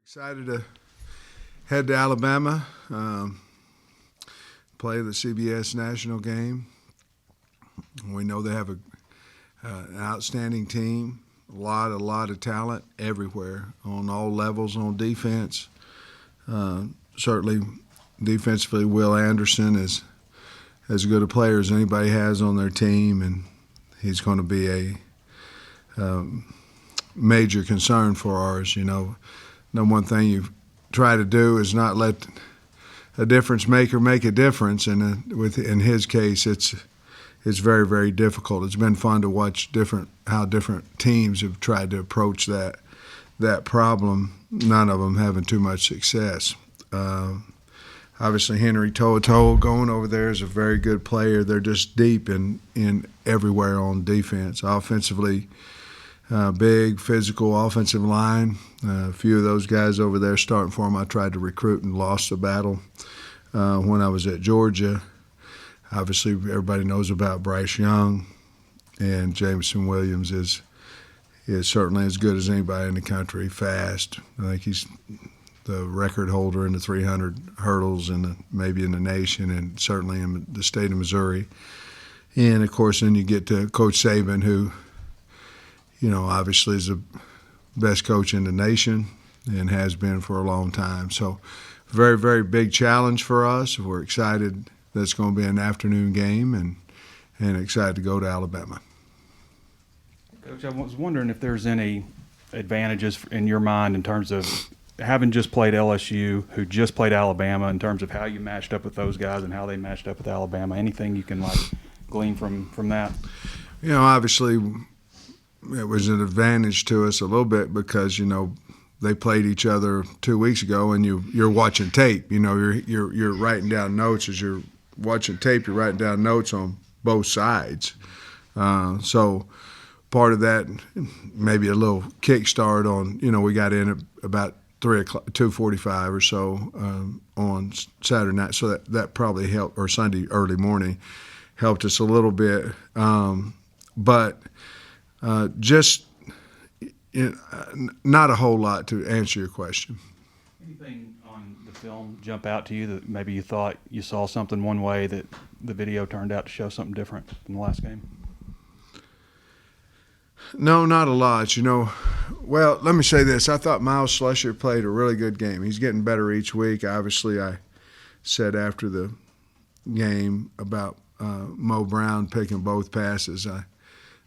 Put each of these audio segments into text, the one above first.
Excited to head to Alabama, play the CBS national game. We know they have an outstanding team, a lot of talent everywhere on all levels on defense. Certainly defensively, Will Anderson is as good a player as anybody has on their team, and he's going to be a major concern for ours. You know, the one thing you try to do is not let a difference maker make a difference, and in his case, it's very, very difficult. It's been fun to watch how different teams have tried to approach that problem. None of them having too much success. Obviously, Henry To'oTo'o going over there is a very good player. They're just deep in everywhere on defense. Offensively, big, physical offensive line. A few of those guys over there starting for them, I tried to recruit and lost the battle when I was at Georgia. Obviously, everybody knows about Bryce Young, and Jameson Williams is certainly as good as anybody in the country, fast. I think he's the record holder in the 300 hurdles maybe in the nation, and certainly in the state of Missouri. And, of course, then you get to Coach Saban, who, you know, obviously is the best coach in the nation and has been for a long time. So very, very big challenge for us. We're excited that it's going to be an afternoon game and excited to go to Alabama. Coach, I was wondering if there's any advantages in your mind in terms of having just played LSU, who just played Alabama, in terms of how you matched up with those guys and how they matched up with Alabama. Anything you can glean from that? You know, obviously it was an advantage to us a little bit because, you know, they played each other 2 weeks ago, and you're watching tape. You know, you're writing down notes as you're watching tape. You're writing down notes on both sides. So part of that, maybe a little kickstart on. You know, we got in at about 2:45 or so on Saturday night, so that probably helped, or Sunday early morning helped us a little bit. But just not a whole lot to answer your question. Anything on the film jump out to you that maybe you thought you saw something one way that the video turned out to show something different from the last game? No, not a lot. You know, well, let me say this. I thought Miles Slusher played a really good game. He's getting better each week. Obviously, I said after the game about Mo Brown picking both passes. I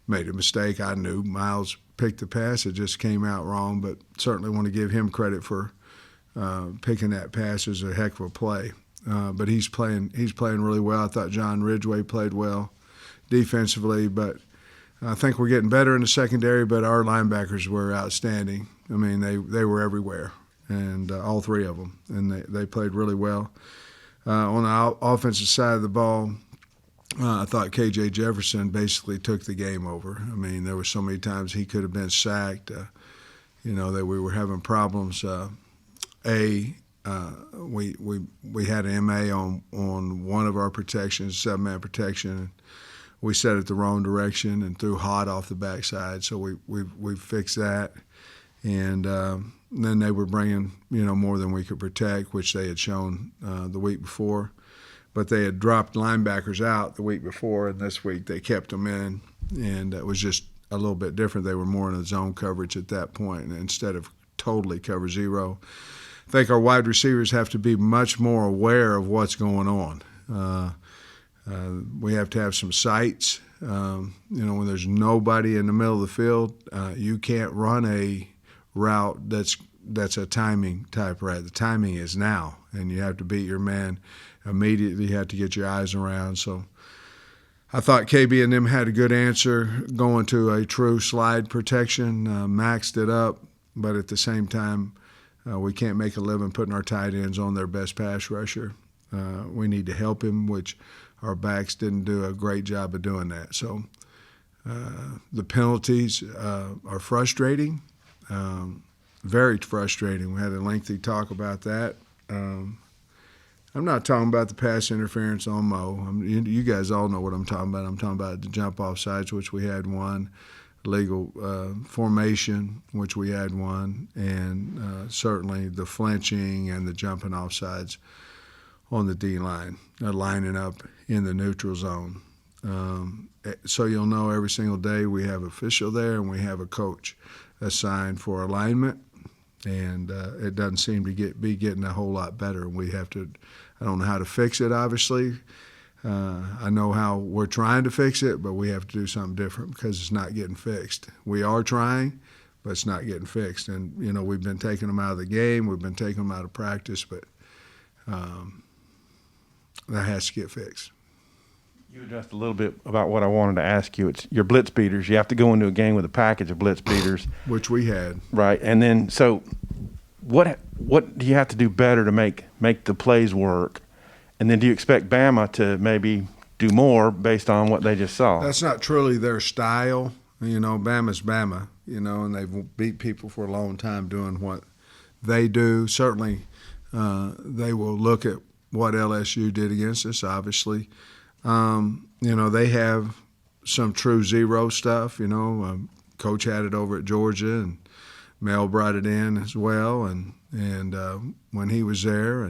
made a mistake. I knew Miles picked the pass. It just came out wrong, but certainly want to give him credit for picking that pass. It was a heck of a play. But he's playing really well. I thought John Ridgway played well defensively, but I think we're getting better in the secondary, but our linebackers were outstanding. I mean, they were everywhere, and all three of them, and they played really well. On the offensive side of the ball, I thought K.J. Jefferson basically took the game over. I mean, there were so many times he could have been sacked, you know, that we were having problems. We had an MA on one of our protections, 7-man protection. We set it the wrong direction and threw hot off the backside, so we fixed that. And then they were bringing, you know, more than we could protect, which they had shown the week before. But they had dropped linebackers out the week before, and this week they kept them in, and it was just a little bit different. They were more in a zone coverage at that point instead of totally cover zero. I think our wide receivers have to be much more aware of what's going on. We have to have some sights. You know, when there's nobody in the middle of the field, you can't run a route that's a timing type route. The timing is now, and you have to beat your man immediately. You have to get your eyes around. So I thought KB and them had a good answer going to a true slide protection, maxed it up, but at the same time, we can't make a living putting our tight ends on their best pass rusher. We need to help him, which our backs didn't do a great job of doing that. So the penalties are frustrating, very frustrating. We had a lengthy talk about that. I'm not talking about the pass interference on Mo. You guys all know what I'm talking about. I'm talking about the jump off sides, which we had one. legal formation, which we had one, and certainly the flinching and the jumping off sides on the D-line, lining up in the neutral zone. So you'll know every single day we have official there and we have a coach assigned for alignment, and it doesn't seem to be getting a whole lot better. We have to, I don't know how to fix it, obviously. I know how we're trying to fix it, but we have to do something different because it's not getting fixed. We are trying, but it's not getting fixed. And, you know, we've been taking them out of the game. We've been taking them out of practice, but that has to get fixed. You addressed a little bit about what I wanted to ask you. It's your blitz beaters. You have to go into a game with a package of blitz beaters. Which we had. Right. And then, so what do you have to do better to make the plays work? And then do you expect Bama to maybe do more based on what they just saw? That's not truly their style. You know, Bama's Bama, you know, and they've beat people for a long time doing what they do. Certainly they will look at what LSU did against us, obviously. You know, they have some true zero stuff, you know. Coach had it over at Georgia, and Mel brought it in as well, and when he was there.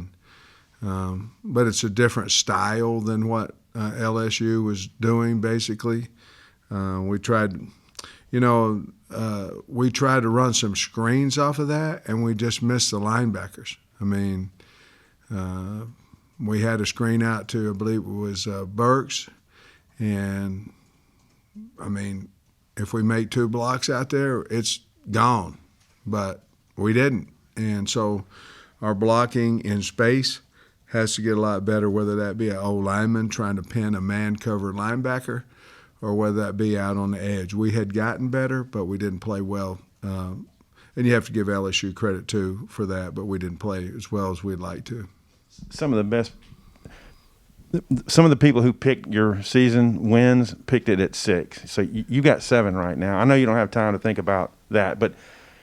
But it's a different style than what LSU was doing, basically. We tried to run some screens off of that, and we just missed the linebackers. I mean, we had a screen out to, I believe it was Burks, and, I mean, if we make 2 blocks out there, it's gone. But we didn't. And so our blocking in space has to get a lot better, whether that be an old lineman trying to pin a man-covered linebacker or whether that be out on the edge. We had gotten better, but we didn't play well. And you have to give LSU credit, too, for that, but we didn't play as well as we'd like to. Some of the people who picked your season wins picked it at 6. So you got 7 right now. I know you don't have time to think about that, but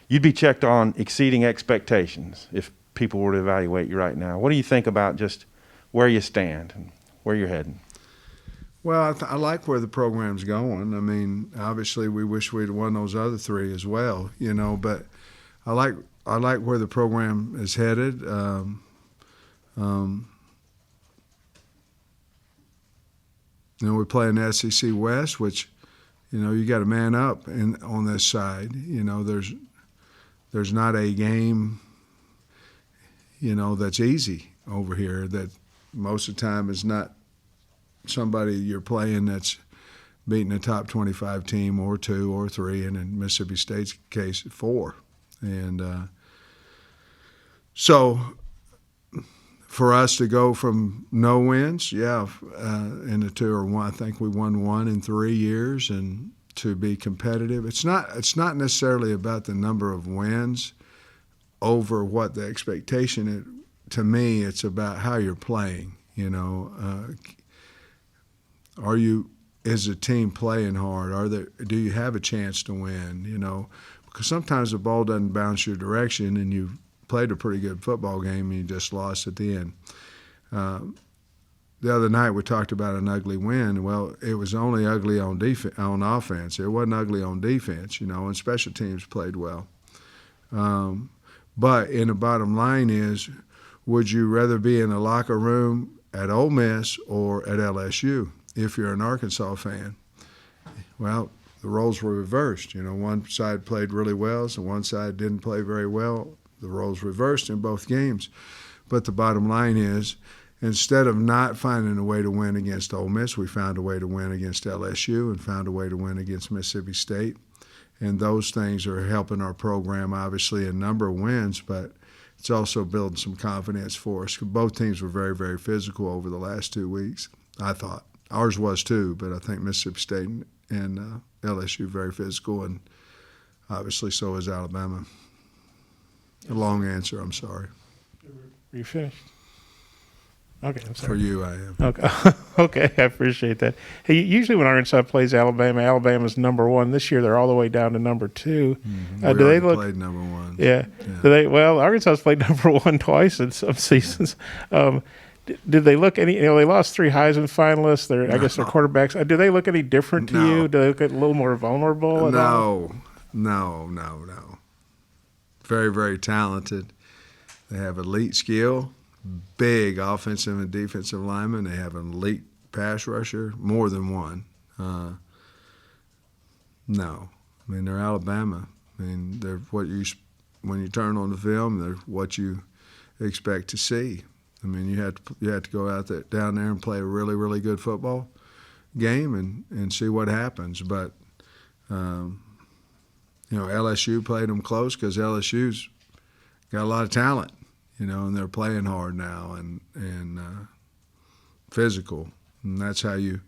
you'd be checked on exceeding expectations if people were to evaluate you right now. What do you think about just where you stand and where you're heading? Well, I like where the program's going. I mean, obviously we wish we'd won those other 3 as well, you know, but I like where the program is headed. You know, we play in the SEC West, which, you know, you got to man up on this side. You know, there's not a game, you know, that's easy over here. That most of the time is not somebody you're playing that's beating a top 25 team or 2 or 3, and in Mississippi State's case, 4. And so for us to go from no wins, into 2 or 1, I think we won 1 in 3 years, and to be competitive. It's not necessarily about the number of wins over what the expectation is. To me, it's about how you're playing. You know, is the team playing hard? Do you have a chance to win? You know, because sometimes the ball doesn't bounce your direction, and you played a pretty good football game and you just lost at the end. The other night we talked about an ugly win. Well, it was only ugly on offense. It wasn't ugly on defense, you know, and special teams played well. But in the bottom line is, would you rather be in the locker room at Ole Miss or at LSU if you're an Arkansas fan? Well, the roles were reversed. You know, one side played really well, so one side didn't play very well. The roles reversed in both games. But the bottom line is, instead of not finding a way to win against Ole Miss, we found a way to win against LSU and found a way to win against Mississippi State. And those things are helping our program, obviously, a number of wins, but it's also building some confidence for us. Both teams were very, very physical over the last 2 weeks, I thought. Ours was too, but I think Mississippi State and LSU very physical, and obviously so is Alabama. A long answer, I'm sorry. Are you finished? Okay, I'm sorry. For you, I am. Okay, okay, I appreciate that. Hey, usually when Arkansas plays Alabama, Alabama's number 1. This year they're all the way down to number 2. We do they look? Played number 1. Yeah. Do they? Well, Arkansas's played number 1 twice in some seasons. Do Did they look any? They lost 3 Heisman finalists. I guess they're quarterbacks. Do they look any different to you? Do they look a little more vulnerable? At all? No. Very, very talented. They have elite skill, big offensive and defensive linemen. They have an elite pass rusher, more than one. No, I mean they're Alabama. I mean they're when you turn on the film, they're what you expect to see. I mean you have to go out there down there and play a really, really good football game and see what happens. But LSU played them close because LSU's got a lot of talent, and they're playing hard now and physical, and that's how you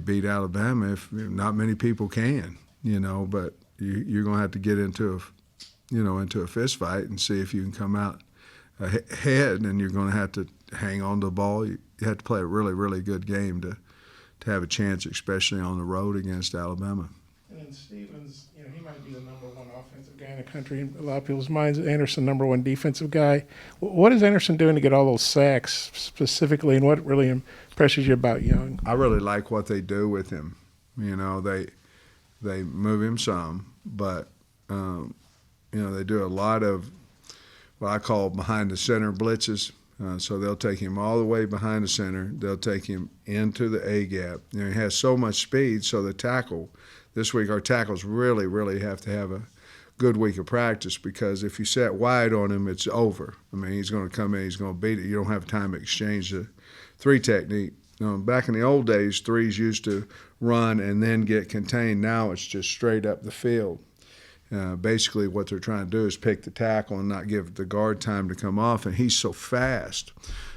beat Alabama. If not many people can, but you're going to have to get into a fist fight and see if you can come out ahead, and you're going to have to hang on to the ball. You have to play a really, really good game to have a chance, especially on the road against Alabama. And then Stevens, he might be the number 1 offensive guy in the country in a lot of people's minds. Anderson, number 1 defensive guy. What is Anderson doing to get all those sacks specifically, and what really impresses you about Young? I really like what they do with him. They move him some, but they do a lot of what I call behind the center blitzes. So they'll take him all the way behind the center. They'll take him into the A gap. He has so much speed, so the tackle. This week our tackles really, really have to have a good week of practice, because if you set wide on him, it's over. I mean, he's going to come in, he's going to beat it. You don't have time to exchange the 3 technique. Back in the old days, 3s used to run and then get contained. Now it's just straight up the field. Basically what they're trying to do is pick the tackle and not give the guard time to come off, and he's so fast.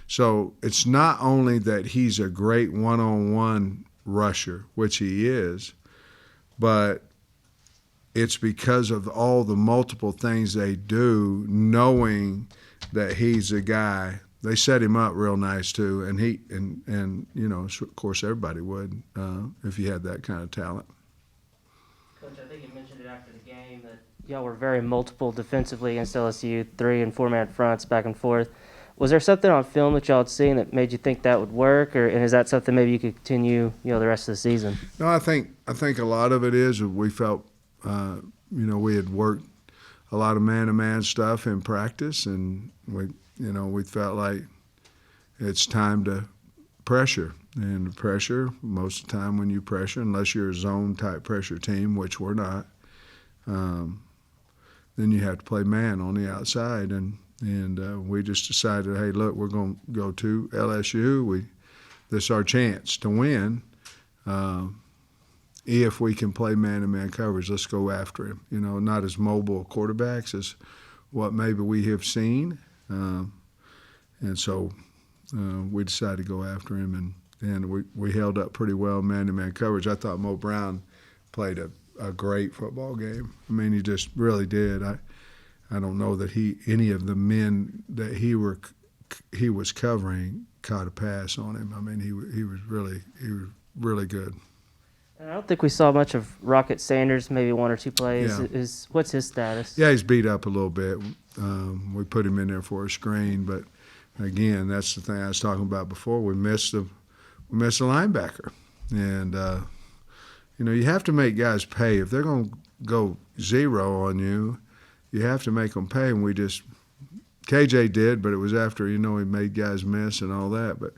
So it's not only that he's a great one-on-one rusher, which he is, but it's because of all the multiple things they do, knowing that he's a guy. They set him up real nice too, and of course everybody would if you had that kind of talent. Coach, I think you mentioned it after the game that y'all were very multiple defensively against LSU, 3- and 4-man fronts back and forth. Was there something on film that y'all had seen that made you think that would work, and is that something maybe you could continue, the rest of the season? No, I think a lot of it is we felt, we had worked a lot of man-to-man stuff in practice, and we felt like it's time to pressure. And pressure, most of the time when you pressure, unless you're a zone-type pressure team, which we're not, then you have to play man on the outside. And we just decided, hey, look, we're going to go to LSU. This is our chance to win. If we can play man-to-man coverage, let's go after him. Not as mobile quarterbacks as what maybe we have seen. And so we decided to go after him, and we held up pretty well man-to-man coverage. I thought Mo Brown played a great football game. I mean, he just really did. I don't know that any of the men that he was covering caught a pass on him. I mean, he was really good. I don't think we saw much of Rocket Sanders, maybe 1 or 2 plays. Yeah. What's his status? Yeah, he's beat up a little bit. We put him in there for a screen, but again, that's the thing I was talking about before. We missed a linebacker, and you have to make guys pay. If they're going to go 0 on you, you have to make them pay. And KJ did, but it was after he made guys miss and all that. But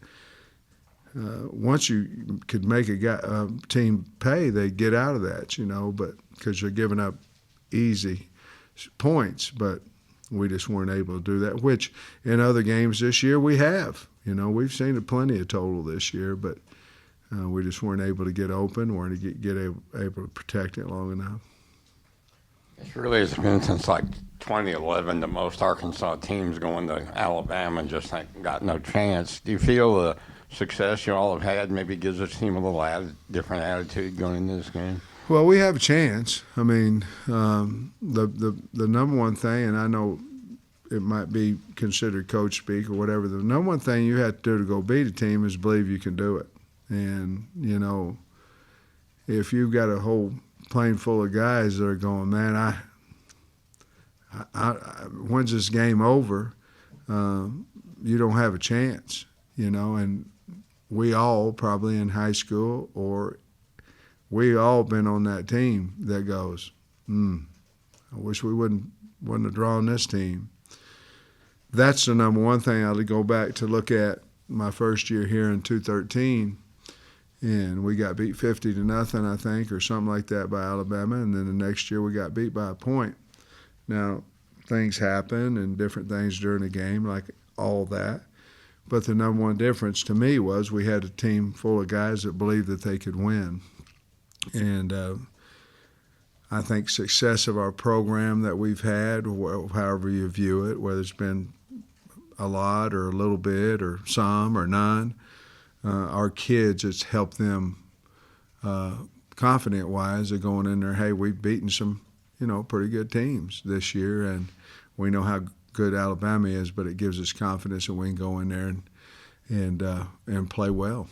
once you could make a team pay, they get out of that, but because you're giving up easy points. But we just weren't able to do that, which in other games this year we have. We've seen a plenty of total this year, but we just weren't able to get open, weren't able to protect it long enough. It really has been since like 2011 that most Arkansas teams going to Alabama and just got no chance. Do you feel the success you all have had maybe gives this team a little different attitude going into this game? Well, we have a chance. I mean, the number one thing, and I know it might be considered coach speak or whatever, the number one thing you have to do to go beat a team is believe you can do it. And, if you've got a whole plane full of guys that are going, man, when's this game over? you don't have a chance, and we all probably in high school or we all been on that team that goes, I wish we wouldn't have drawn this team. That's the number one thing. I'd go back to look at my first year here in 2013, and we got beat 50-0, I think, or something like that by Alabama, and then the next year we got beat by a point. Now, things happen and different things during the game, like all that. But the number one difference to me was we had a team full of guys that believed that they could win. And I think success of our program that we've had, however you view it, whether it's been a lot or a little bit or some or none, our kids, it's helped them confident-wise of going in there, hey, we've beaten some, pretty good teams this year, and we know how good Alabama is, but it gives us confidence that we can go in there and play well.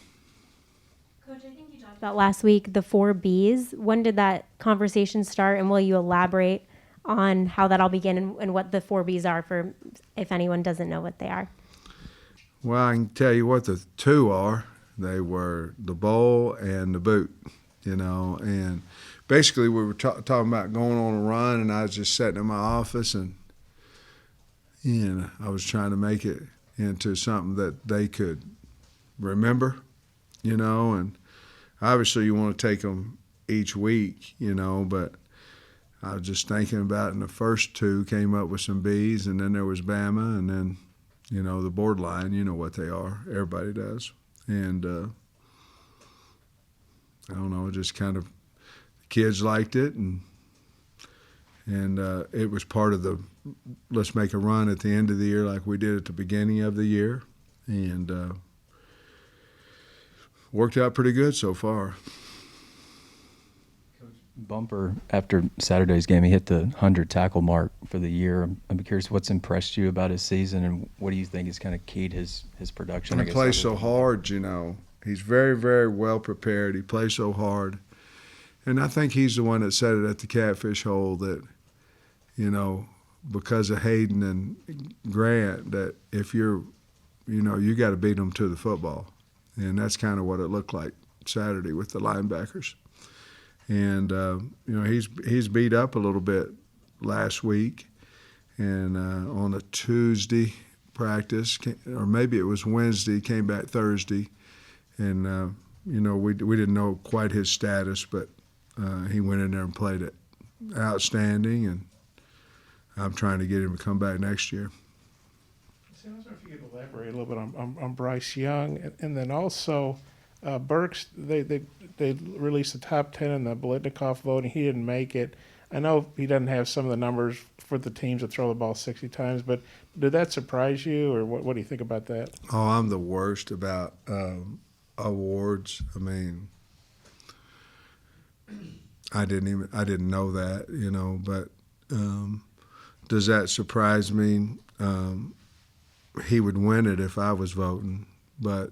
Coach, I think you talked about last week the 4 Bs. When did that conversation start, and will you elaborate on how that all began and what the 4 Bs are for if anyone doesn't know what they are? Well, I can tell you what the 2 are. They were the bowl and the boot, and basically we were talking about going on a run, and I was just sitting in my office, and I was trying to make it into something that they could remember, and obviously you want to take them each week, but I was just thinking about it, and the first 2 came up with some Bs, and then there was Bama, and then, the borderline, you know what they are. Everybody does. And I don't know, just kind of the kids liked it, and it was part of the let's make a run at the end of the year like we did at the beginning of the year, and worked out pretty good so far. Bumper, after Saturday's game, he hit the 100 tackle mark for the year. I'm curious what's impressed you about his season, and what do you think is kind of keyed his production? He plays so hard, He's very, very well prepared. He plays so hard. And I think he's the one that said it at the Catfish Hole that, because of Hayden and Grant, that if you're, you got to beat them to the football. And that's kind of what it looked like Saturday with the linebackers. And, he's beat up a little bit last week. And on a Tuesday practice, or maybe it was Wednesday, came back Thursday. And, we didn't know quite his status, but he went in there and played it outstanding. And I'm trying to get him to come back next year. I was wondering if you could elaborate a little bit on Bryce Young. And then also Burks, they released the top 10 in the Blitnikoff voting. He didn't make it. I know he doesn't have some of the numbers for the teams that throw the ball 60 times, but did that surprise you, or what do you think about that? Oh, I'm the worst about awards. I mean, I didn't know that, but does that surprise me? He would win it if I was voting, but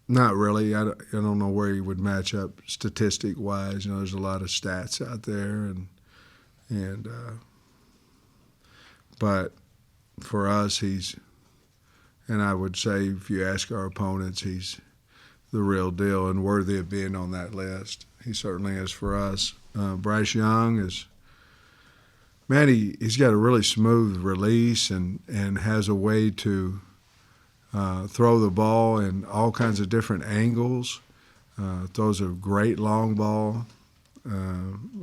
not really. I don't know where he would match up statistic-wise. There's a lot of stats out there, and but for us, and I would say if you ask our opponents, he's the real deal and worthy of being on that list. He certainly is for us. Bryce Young is, man, he's got a really smooth release and has a way to throw the ball in all kinds of different angles. Throws a great long ball.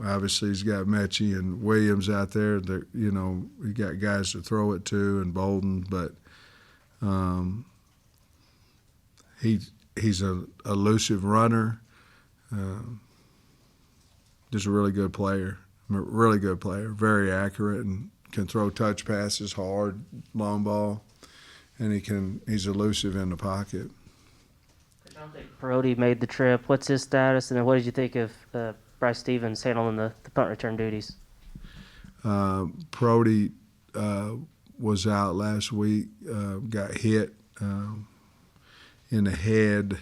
Obviously, he's got Mechie and Williams out there. He got guys to throw it to, and Bolden, but he's a elusive runner. Just a really good player. Very accurate, and can throw touch passes hard, long ball, and he's elusive in the pocket. I don't think Perotti made the trip. What's his status, and then what did you think of Bryce Stevens handling the punt return duties? Perotti was out last week, got hit in the head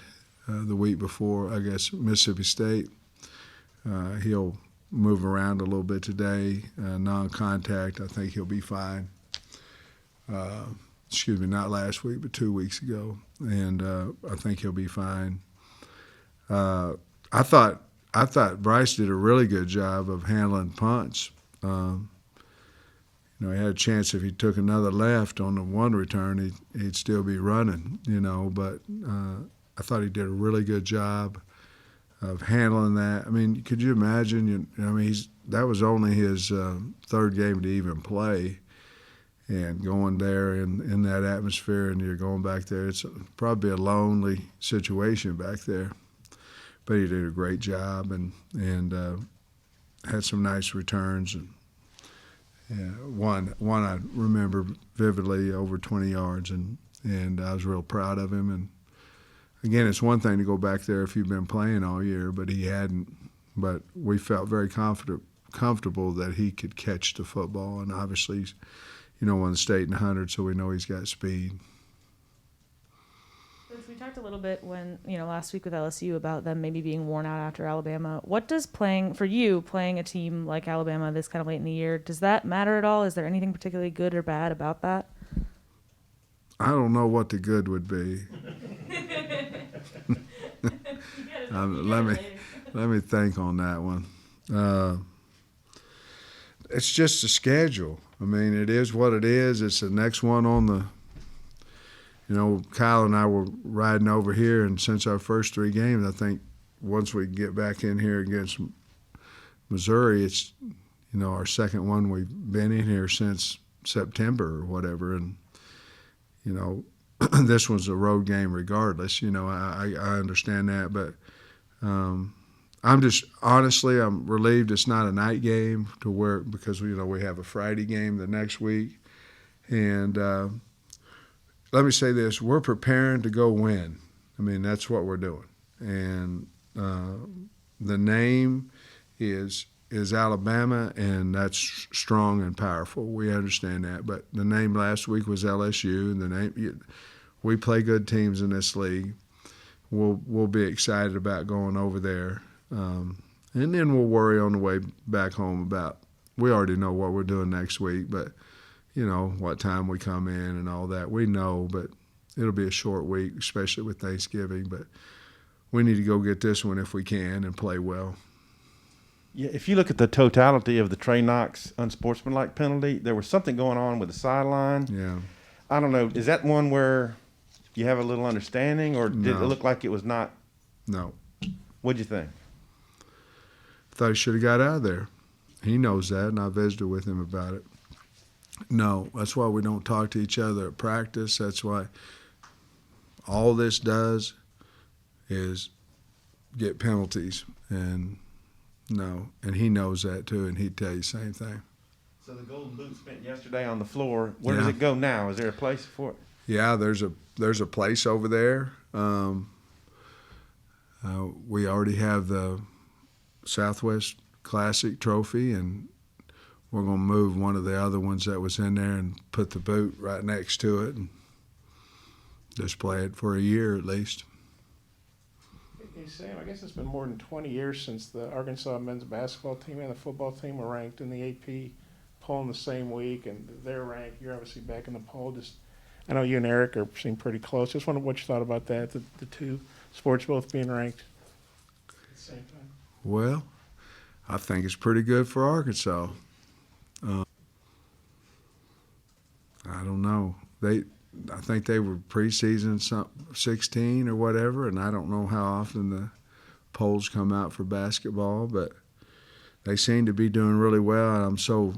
the week before, I guess, Mississippi State. He'll move around a little bit today, non-contact. I think he'll be fine. Excuse me, not last week, but 2 weeks ago, and I think he'll be fine. I thought Bryce did a really good job of handling punts. He had a chance if he took another left on the one return, he'd still be running, but I thought he did a really good job of handling that. I mean, could you imagine? That was only his third game to even play, and going there in that atmosphere, and you're going back there. It's probably a lonely situation back there, but he did a great job and had some nice returns. And one I remember vividly, over 20 yards, and I was real proud of him. And again, it's one thing to go back there if you've been playing all year, but he hadn't. But we felt very comfortable that he could catch the football, and obviously he's, won the state in the 100, so we know he's got speed. We talked a little bit last week with LSU about them maybe being worn out after Alabama. What does playing a team like Alabama this kind of late in the year, does that matter at all? Is there anything particularly good or bad about that? I don't know what the good would be. Let me think on that one. It's just a schedule. I mean, it is what it is. It's the next one on the. Kyle and I were riding over here, and since our first 3 games, I think once we get back in here against Missouri, it's, our second one. We've been in here since September or whatever, and, this one's a road game regardless. I understand that, but I'm relieved it's not a night game because, we have a Friday game the next week, and let me say this: we're preparing to go win. I mean, that's what we're doing. And the name is Alabama, and that's strong and powerful. We understand that. But the name last week was LSU, and we play good teams in this league. We'll be excited about going over there, and then we'll worry on the way back home about. We already know what we're doing next week, but. What time we come in and all that. We know, but it'll be a short week, especially with Thanksgiving. But we need to go get this one if we can and play well. Yeah, if you look at the totality of the Trey Knox unsportsmanlike penalty, there was something going on with the sideline. Yeah. I don't know. Is that one where you have a little understanding, or did it look like it was not? No. What'd you think? Thought he should have got out of there. He knows that, and I visited with him about it. No, that's why we don't talk to each other at practice. That's why all this does is get penalties. And he knows that too, and he'd tell you the same thing. So the Golden Boot spent yesterday on the floor. Where does it go now? Is there a place for it? Yeah, there's a place over there. We already have the Southwest Classic trophy, and we're going to move one of the other ones that was in there and put the boot right next to it and display it for a year at least. Hey, Sam, I guess it's been more than 20 years since the Arkansas men's basketball team and the football team were ranked in the AP poll in the same week, and they're ranked. You're obviously back in the poll. I know you and Eric seem pretty close. Just wondered what you thought about that, the two sports both being ranked at the same time. Well, I think it's pretty good for Arkansas. I don't know. I think they were preseason 16 or whatever, and I don't know how often the polls come out for basketball, but they seem to be doing really well. And I'm so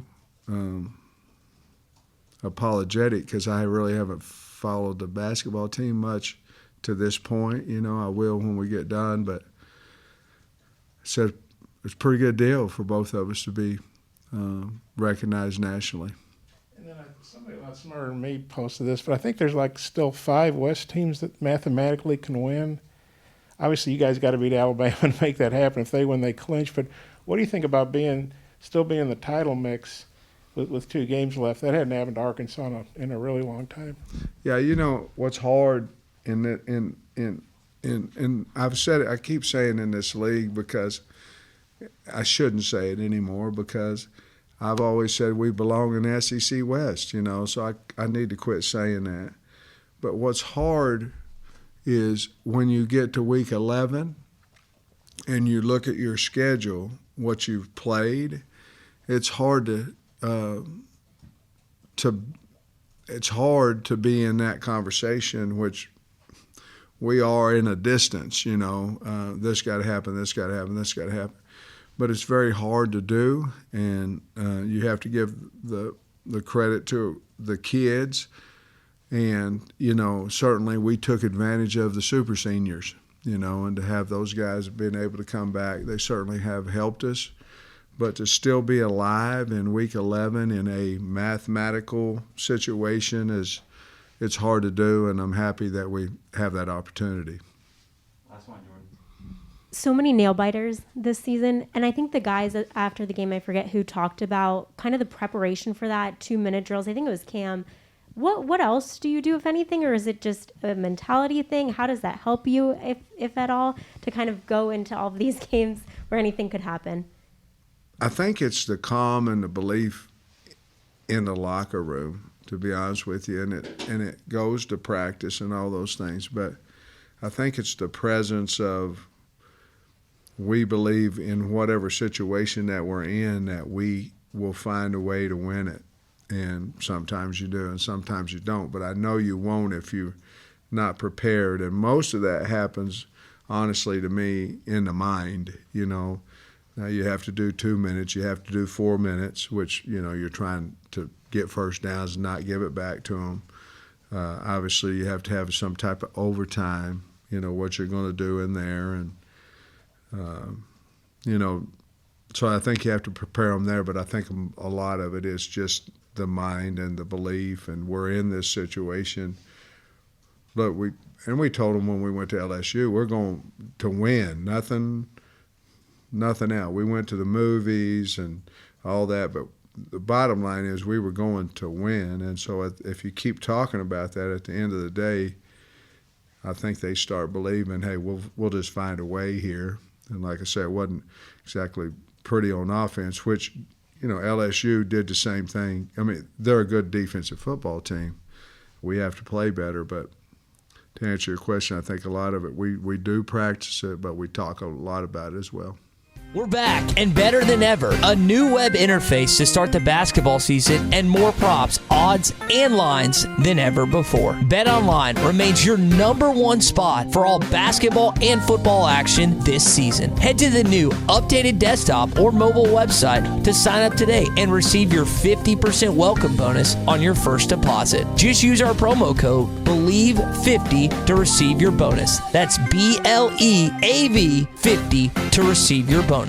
apologetic because I really haven't followed the basketball team much to this point. I will when we get done, but it's a pretty good deal for both of us to be recognized nationally. And then somebody a lot smarter than me posted this, but I think there's still 5 West teams that mathematically can win. Obviously, you guys got to beat Alabama to make that happen. If they win, they clinch. But what do you think about still being in the title mix with 2 games left? That hadn't happened to Arkansas in a really long time. Yeah, what's hard and I've said it. I keep saying in this league because I shouldn't say it anymore because I've always said we belong in the SEC West, so I need to quit saying that. But what's hard is when you get to week 11 and you look at your schedule, what you've played, it's hard it's hard to be in that conversation, which we are in a distance, this got to happen, this got to happen, this got to happen. But it's very hard to do, and you have to give the credit to the kids. And, certainly we took advantage of the super seniors, and to have those guys being able to come back, they certainly have helped us. But to still be alive in week 11 in a mathematical situation it's hard to do, and I'm happy that we have that opportunity. Last one, Jordan. So many nail biters this season, and I think the guys after the game, I forget who talked about kind of the preparation for that 2-minute drills. I think it was Cam. What else do you do, if anything, or is it just a mentality thing? How does that help you, if at all, to kind of go into all of these games where anything could happen? I think it's the calm and the belief in the locker room, to be honest with you, and it goes to practice and all those things. But I think it's the presence of, we believe in whatever situation that we're in that we will find a way to win it. And sometimes you do and sometimes you don't. But I know you won't if you're not prepared. And most of that happens, honestly, to me, in the mind, Now you have to do 2 minutes, you have to do 4 minutes, which, you're trying to get first downs and not give it back to them. Obviously, you have to have some type of overtime, what you're going to do in there. And, so I think you have to prepare them there, but I think a lot of it is just the mind and the belief, and we're in this situation. But we told them when we went to LSU, we're going to win, nothing else. We went to the movies and all that, but the bottom line is we were going to win. And so if you keep talking about that, at the end of the day, I think they start believing, hey, we'll just find a way here. And like I said, it wasn't exactly pretty on offense, which, LSU did the same thing. I mean, they're a good defensive football team. We have to play better, but to answer your question, I think a lot of it, we do practice it, but we talk a lot about it as well. We're back, and better than ever, a new web interface to start the basketball season, and more props, odds, and lines than ever before. BetOnline remains your #1 spot for all basketball and football action this season. Head to the new updated desktop or mobile website to sign up today and receive your 50% welcome bonus on your first deposit. Just use our promo code BELIEVE50 to receive your bonus. That's BLEAV 50 to receive your bonus.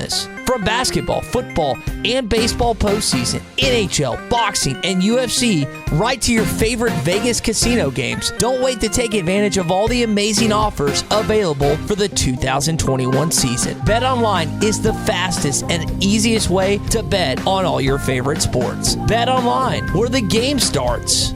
From basketball, football, and baseball postseason, NHL, boxing, and UFC, right to your favorite Vegas casino games. Don't wait to take advantage of all the amazing offers available for the 2021 season. BetOnline is the fastest and easiest way to bet on all your favorite sports. BetOnline, where the game starts.